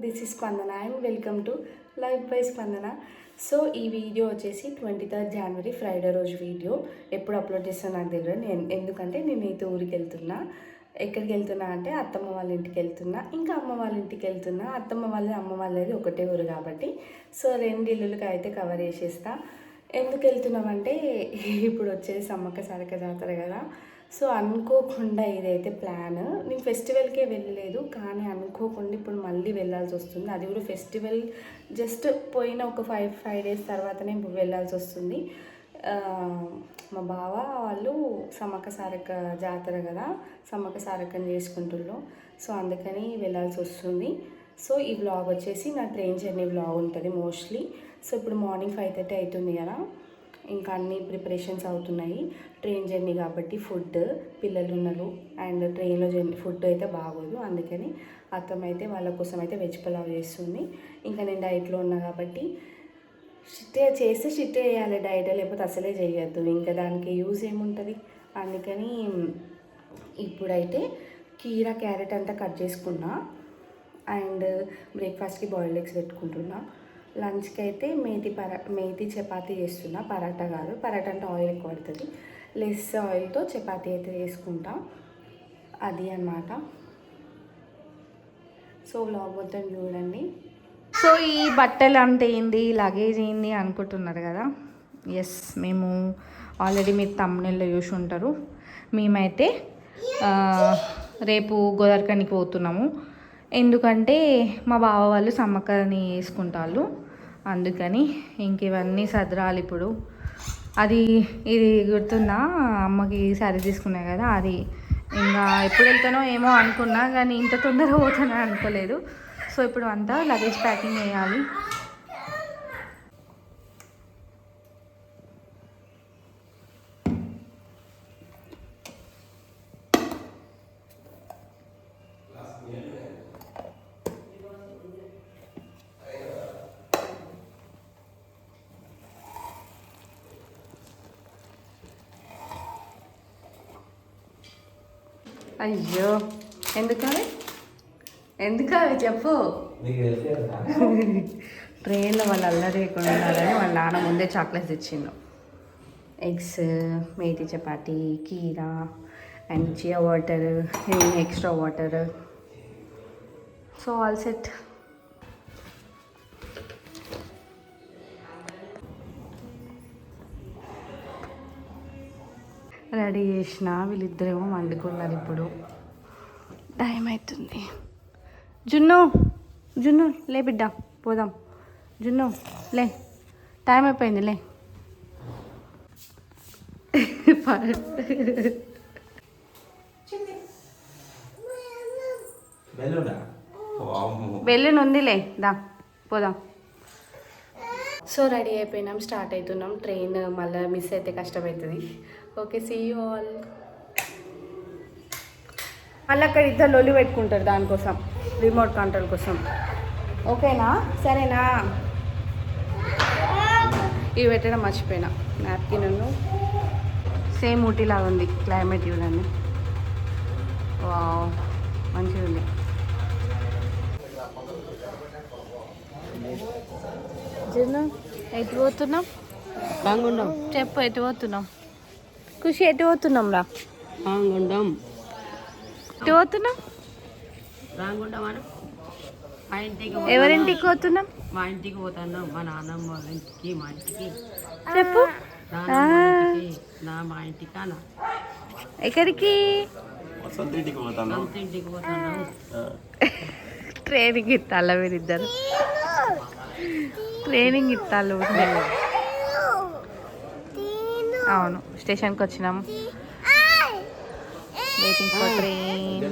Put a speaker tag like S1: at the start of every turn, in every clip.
S1: This is స్పందన and welcome to life by స్పందన. So ఈ వీడియో వచ్చేసి 23rd January ఫ్రైడే రోజు వీడియో. ఎప్పుడు అప్లోడ్ చేస్తాను నాకు తెలియదు, ఎందుకంటే నేను అయితే ఊరికి వెళ్తున్నా. ఎక్కడికి వెళ్తున్నా అంటే అత్తమ్మ వాళ్ళ ఇంటికి వెళ్తున్నా, ఇంకా అమ్మ వాళ్ళ ఇంటికి వెళ్తున్నా. అత్తమ్మ వాళ్ళది అమ్మ వాళ్ళది ఒకటే ఊరు కాబట్టి సో 2 ఇల్లులకి అయితే కవర్ చేసేస్తా. ఎందుకు వెళ్తున్నామంటే ఇప్పుడు వచ్చేసి సమ్మక్క సారక్క జాతర కదా. సో అనుకోకుండా ఇదైతే ప్లాన్. నేను ఫెస్టివల్కే వెళ్ళలేదు, కానీ అనుకోకుండా ఇప్పుడు మళ్ళీ వెళ్ళాల్సి వస్తుంది. అది కూడా ఫెస్టివల్ జస్ట్ పోయిన ఒక 5 days తర్వాతనే వెళ్ళాల్సి వస్తుంది. మా బావ వాళ్ళు సమ్మక్క సారక్క జాతర కదా, సమ్మక్క సారక్కని చేసుకుంటున్నారు. సో అందుకని వెళ్ళాల్సి వస్తుంది. సో ఈ వ్లాగ్ వచ్చేసి నా ట్రైన్ జర్నీ వ్లాగ్ ఉంటుంది మోస్ట్లీ. సో ఇప్పుడు మార్నింగ్ 5:30 అవుతుంది కదా, ఇంకా అన్ని ప్రిపరేషన్స్ అవుతున్నాయి. ట్రైన్ జర్నీ కాబట్టి ఫుడ్, పిల్లలు ఉన్నారు అండ్ ట్రైన్లో జర్నీ ఫుడ్ అయితే బాగోదు. అందుకని అత్తమ్మ అయితే వాళ్ళ కోసం అయితే వెజ్ పులావ్ చేస్తుంది. ఇంకా నేను డైట్లో ఉన్నా కాబట్టి షిట్ వేయాలి డైట్, లేకపోతే అసలే చేయొద్దు. ఇంకా దానికి యూజ్ ఏముంటుంది. అందుకని ఇప్పుడైతే కీరా క్యారెట్ అంతా కట్ చేసుకున్నా అండ్ బ్రేక్ఫాస్ట్కి బాయిల్డ్ ఎగ్స్ పెట్టుకుంటున్నా. లంచ్కి అయితే మేతి చపాతీ చేస్తున్నా, పరాటా కాదు. పరాటా అంటే ఆయిల్ ఎక్కువ పడుతుంది, లెస్ ఆయిల్తో చపాతీ అయితే చేసుకుంటా. అది అన్నమాట. సో వ్లాగ్ మొత్తం చూడండి. సో ఈ బట్టలు అంటే ఏంది, లగేజ్ ఏంది అనుకుంటున్నారు కదా. ఎస్, మేము ఆల్రెడీ మీరు తమ్ముళ్ళలో చూసి ఉంటారు. మేమైతే రేపు గోదావరిఖనికి పోతున్నాము. ఎందుకంటే మా బావ వాళ్ళు సమ్మక్కని వేసుకుంటారు, అందుకని ఇంక ఇవన్నీ సదరాలి ఇప్పుడు. ఇది గుర్తుందా, అమ్మకి శారీ తీసుకున్నాయి కదా, అది ఇంకా ఎప్పుడు వెళ్తానో ఏమో అనుకున్నా, కానీ ఇంత తొందరగా పోతానో అనుకోలేదు. సో ఇప్పుడు అంతా లగేజ్ ప్యాకింగ్ చేయాలి. అయ్యో, ఎందుకవి చెప్పు. ట్రైన్లో వాళ్ళు అల్లరి లేకుండా ఉండాలని వాళ్ళ నాన్న ముందే చాక్లెట్స్ తెచ్చిండు. ఎగ్స్, మేతి చపాతి, కీరా and chia water, extra water. So all set. Ready చేసిన, వీళ్ళిద్దరేమో వండుకున్నారు. ఇప్పుడు టైం అవుతుంది. జున్ను లే బిడ్డ, పోదాం. జున్ను లే, టైం అయిపోయింది లే. బెలూన్ ఉందిలే, దా పోదాం. సో రెడీ అయిపోయినాం, స్టార్ట్ అవుతున్నాం. ట్రైన్ మళ్ళీ మిస్ అయితే కష్టమవుతుంది. Okay, see you all. మళ్ళీ అక్కడ ఇద్దరు లొల్లి పెట్టుకుంటారు దానికోసం, రిమోట్ కంట్రోల్ కోసం. ఓకేనా, సరేనా. ఇవి పెట్టడం మర్చిపోయినా, నాప్కిన్. సేమ్ ఊటీలాగా ఉంది క్లైమేట్, చూడండి. వావ్, మంచిగా ఉంది. ఎటు పోతున్నాం? రాంగుండం. చెప్పు, ఎటు పోతున్నాం? ఖుషి, ఎటు పోతున్నాం రా? రాంగుండం. ఎటు పోతున్నాం? రాంగుండం అని మా ఇంటికి. ఎవరింటికి పోతున్నాం? మా ఇంటికి పోతున్నాం, మా నాన్నమ్మ వాళ్ళ ఇంటికి. మా ఇంటికి చెప్పు. మా ఇంటికి అన్న. ఎక్కడికి? ఇంటికి పోతున్నాం. ట్రైనింగ్ ఇస్తాళ్ళ మీరిద్దరు, ట్రైనింగ్ ఇస్తాళ్ళు. అవును, స్టేషన్కి వచ్చినాం, వెయిటింగ్ ఫర్ ట్రైన్.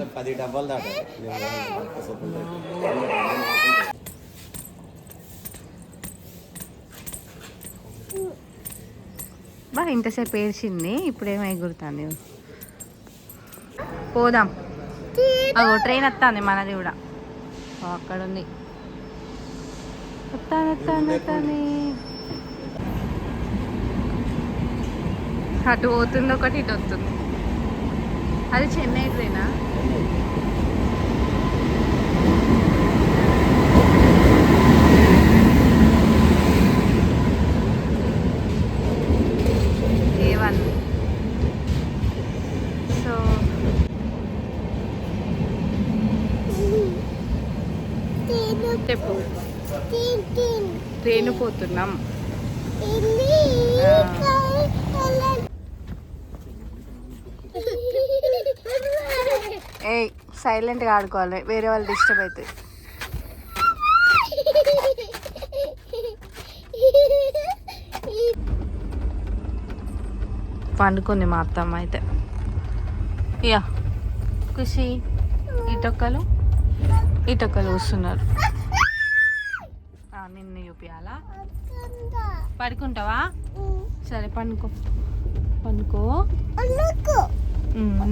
S1: బా ఇంతసేపు ఏడ్చింది, ఇప్పుడేమో ఎగురుతుంది. పోదాం. అగో ట్రైన్ వస్తుంది, మనది కూడా అక్కడ ఉంది. వస్తాను. అటు పోతుంది ఒకటి, ఇటు వస్తుంది. అది చెన్నై ట్రైనా? చెప్పు. ట్రైన్ పోతున్నాం. ఏయ్ సైలెంట్గా ఆడుకోవాలి, వేరే వాళ్ళు డిస్టర్బ్ అవుతుంది. పండుకుంది మా అత్తమ్మ అయితే. ఇయా ఖుషి ఇటొక్కలు వస్తున్నారు. నిన్ను చూపియాలా? పడుకుంటావా? సరే పండుకో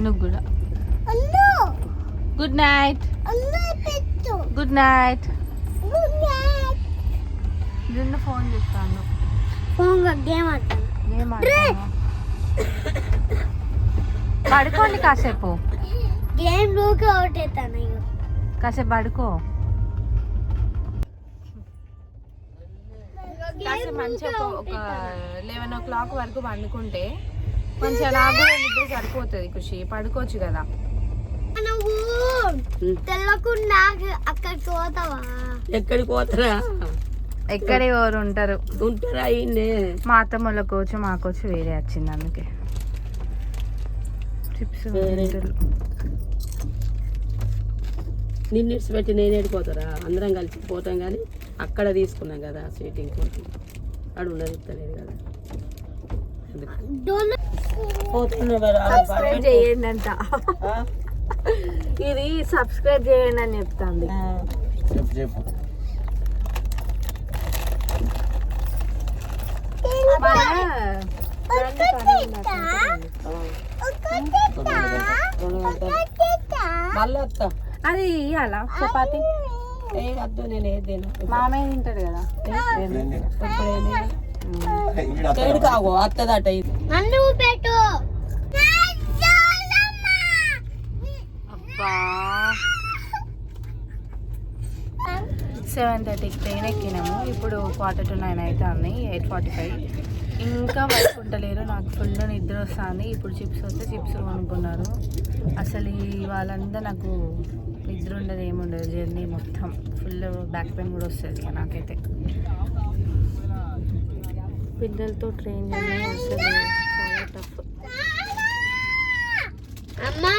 S1: నువ్వు కూడా. Good night. నిన్ను ఫోన్ చేస్తాను. గేమ్ ఆడతాను. పడుకోండి కాసేపు. కాసేపు పడుకో. కాసేపు మంచిగా ఒక 11 o'clock వరకు పండుకుంటే మంచిగా నాకు నిద్ర సరిపోతుంది. ఖుషి పడుకోవచ్చు కదా.
S2: ఎక్కడికి పోతారా?
S1: ఎక్కడ ఎవరు ఉంటారా?
S2: మా
S1: అత్తమ్మల కోచు మా కోచు వేరే వచ్చింది, అందుకే చిప్స్.
S2: నిన్ను పెట్టి నేను ఏడిపోతారా? అందరం కలిసి పోతాం, కానీ అక్కడ తీసుకున్నాం కదా సీటింగ్ కోటి, అక్కడ ఉండనిస్తలేదు కదా.
S1: సబ్స్క్రైబ్ చేయండి అంట. ఇది సబ్స్క్రైబ్ చేయండి అని చెప్తాంది. అది ఇయ్యాలా చపాతి?
S2: వద్దు, నేను ఏదైనా
S1: మామయ్య తింటాడు కదా.
S2: కావు అత్తదట.
S1: అబ్బా 7:30కి ట్రైన్ ఎక్కినాము. ఇప్పుడు 8:45 అవుతుంది. 8:45. ఇంకా పడుకుంటలేరు. నాకు ఫుల్ నిద్ర వస్తుంది. ఇప్పుడు చిప్స్ వస్తే చిప్స్ కొనుక్కున్నారు. అసలు వాళ్ళంతా నాకు నిద్ర ఉండదు, ఏముండదు. జర్నీ మొత్తం ఫుల్ బ్యాక్ పెయిన్ కూడా వస్తుంది నాకైతే. పిల్లలతో ట్రైన్ జర్నీ అసలు చాలా టఫ్.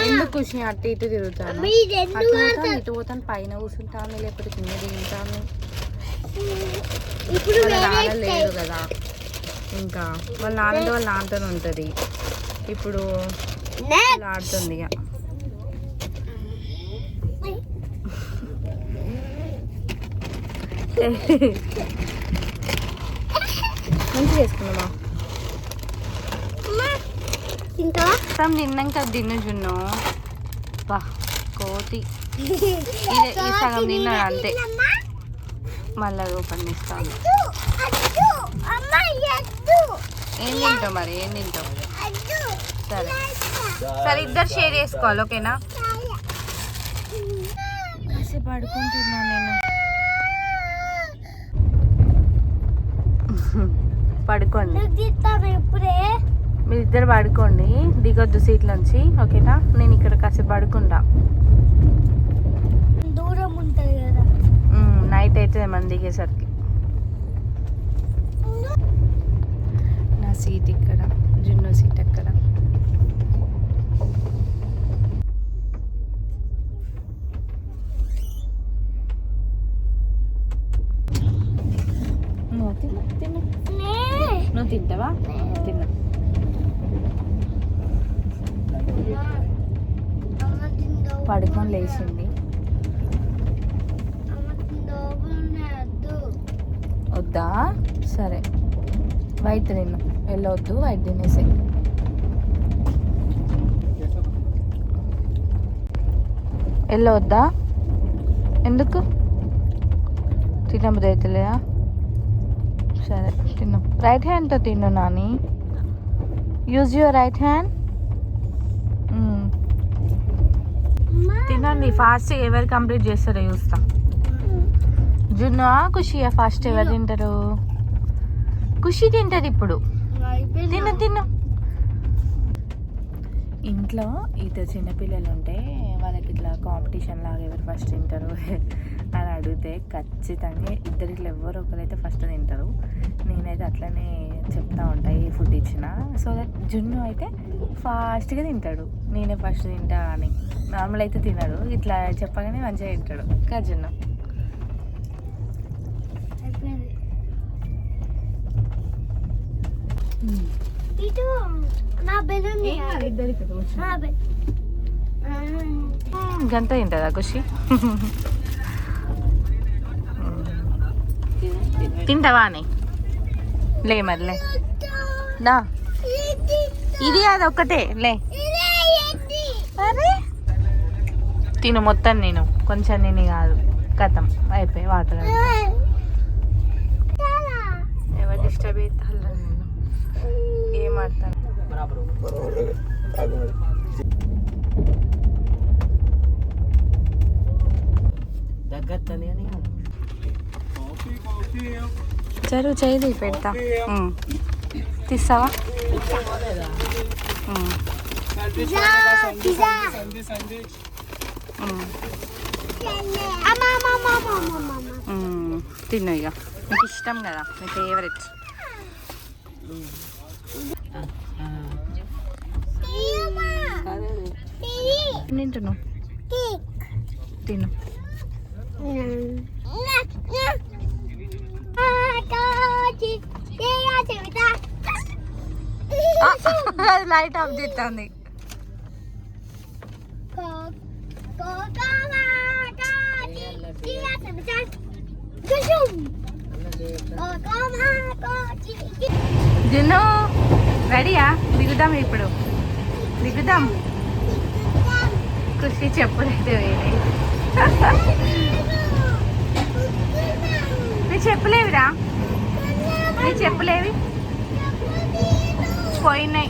S1: ఎందుకు ఖుషి అటు ఇటు తిరుగుతాను, అటు పోతాను ఇటు పోతాను, పైన కూర్చుంటాను లేకపోతే కింద దిగుతాను. వాళ్ళ నాన్న లేడు కదా, ఇంకా వాళ్ళ నాన్నతో ఉంటుంది. ఇప్పుడు ఆడుతుంది ఇక. మంచిగా చేసుకున్నామా? సమ్ తిన్నాక తిన్ను జున్ను. బా కోతి ఈ సగం తిన్నాడు అంతే. మళ్ళీ ఓపెన్ చేస్తాను. ఏం తింటావు మరి? ఏం తింటావు? సరే సరే, ఇద్దరు షేర్ చేసుకోవాలి, ఓకేనా? కాసేపు పడుకుంటున్నా నేను. పడుకోండి, మీరిద్దరు పడుకోండి, దిగొద్దు సీట్లోంచి, ఓకేనా? నేను ఇక్కడ కాసేపు పడుకుంటా.
S3: దూరం ఉంటుంది కదా,
S1: నైట్ అయితే మనం దిగేసరికి. నా సీట్ ఇక్కడ, జున్ను సీట్ అక్కడ. నువ్వు తింటావా? తిన్నా. పడుకొని లేచింది. వద్దా? సరే వైట్ తిన్ను, వెళ్ళవద్దు, వైట్ తినేసి. వెళ్ళవద్దా? ఎందుకు? తినబుద్ధి అవుతలేదా? సరే తిన్ను. రైట్ హ్యాండ్తో తిన్ను Nani. Use your right hand. తినండి ఫాస్ట్గా. ఎవరు కంప్లీట్ చేస్తారో చూస్తా. జున్ను ఖుషియా ఫాస్ట్ ఎవరు తింటారు? ఖుషి తింటది ఇప్పుడు. తిను తిను. ఇంట్లో ఇద్దరు చిన్నపిల్లలు ఉంటే వాళ్ళకి ఇట్లా కాంపిటీషన్ లాగా ఎవరు ఫస్ట్ తింటారు అని అడిగితే ఖచ్చితంగా ఇద్దరిలో ఎవరో ఒకరైతే ఫస్ట్ తింటారు. నేనైతే అట్లనే చెప్తా ఉంటా ఈ ఫుడ్ ఇచ్చిన. సో దట్ జున్ను అయితే ఫాస్ట్గా తింటాడు, నేనే ఫస్ట్ తింటా అని. నార్మల్ అయితే తినడు, ఇట్లా చెప్పగానే మంచిగా తింటాడు కదా జున్ను. గంట తింటుందా ఖుషి? తింటావా అని లే మరి లే దా, ఇది అది ఒక్కటే లే. అరే తిను మొత్తం, నేను కొంచెం నేను కాదు, కథం అయిపోయి వాటర్. ఎవరు డిస్టర్బ్ అవుతాను నేను ఏం ఆడతాను.
S2: దగ్గత్తని అని
S1: చదువు చేయి పెడతా, తీస్తావా? తిన్ను ఇక, నీకు ఇష్టం కదా, నీ ఫేవరెట్. తింటున్నావు, తిను. లైట్ ఆఫ్ చేస్తుంది. జున్ను రెడీయా? దిగుదాం ఇప్పుడు, దిగుదాం. ఖుషి చెప్పులైతే వేరే. నీ చెప్పులేవిరా, నీ చెప్పులేవి పోయినాయి.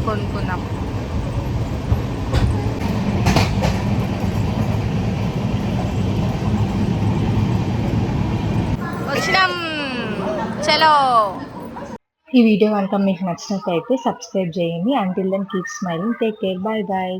S1: కొనుక్కుందాం. వచ్చినాం, చలో.
S3: ఈ వీడియో కనుక మీకు నచ్చినట్లయితే సబ్స్క్రైబ్ చేయండి. Until then keep smiling, take care, bye bye.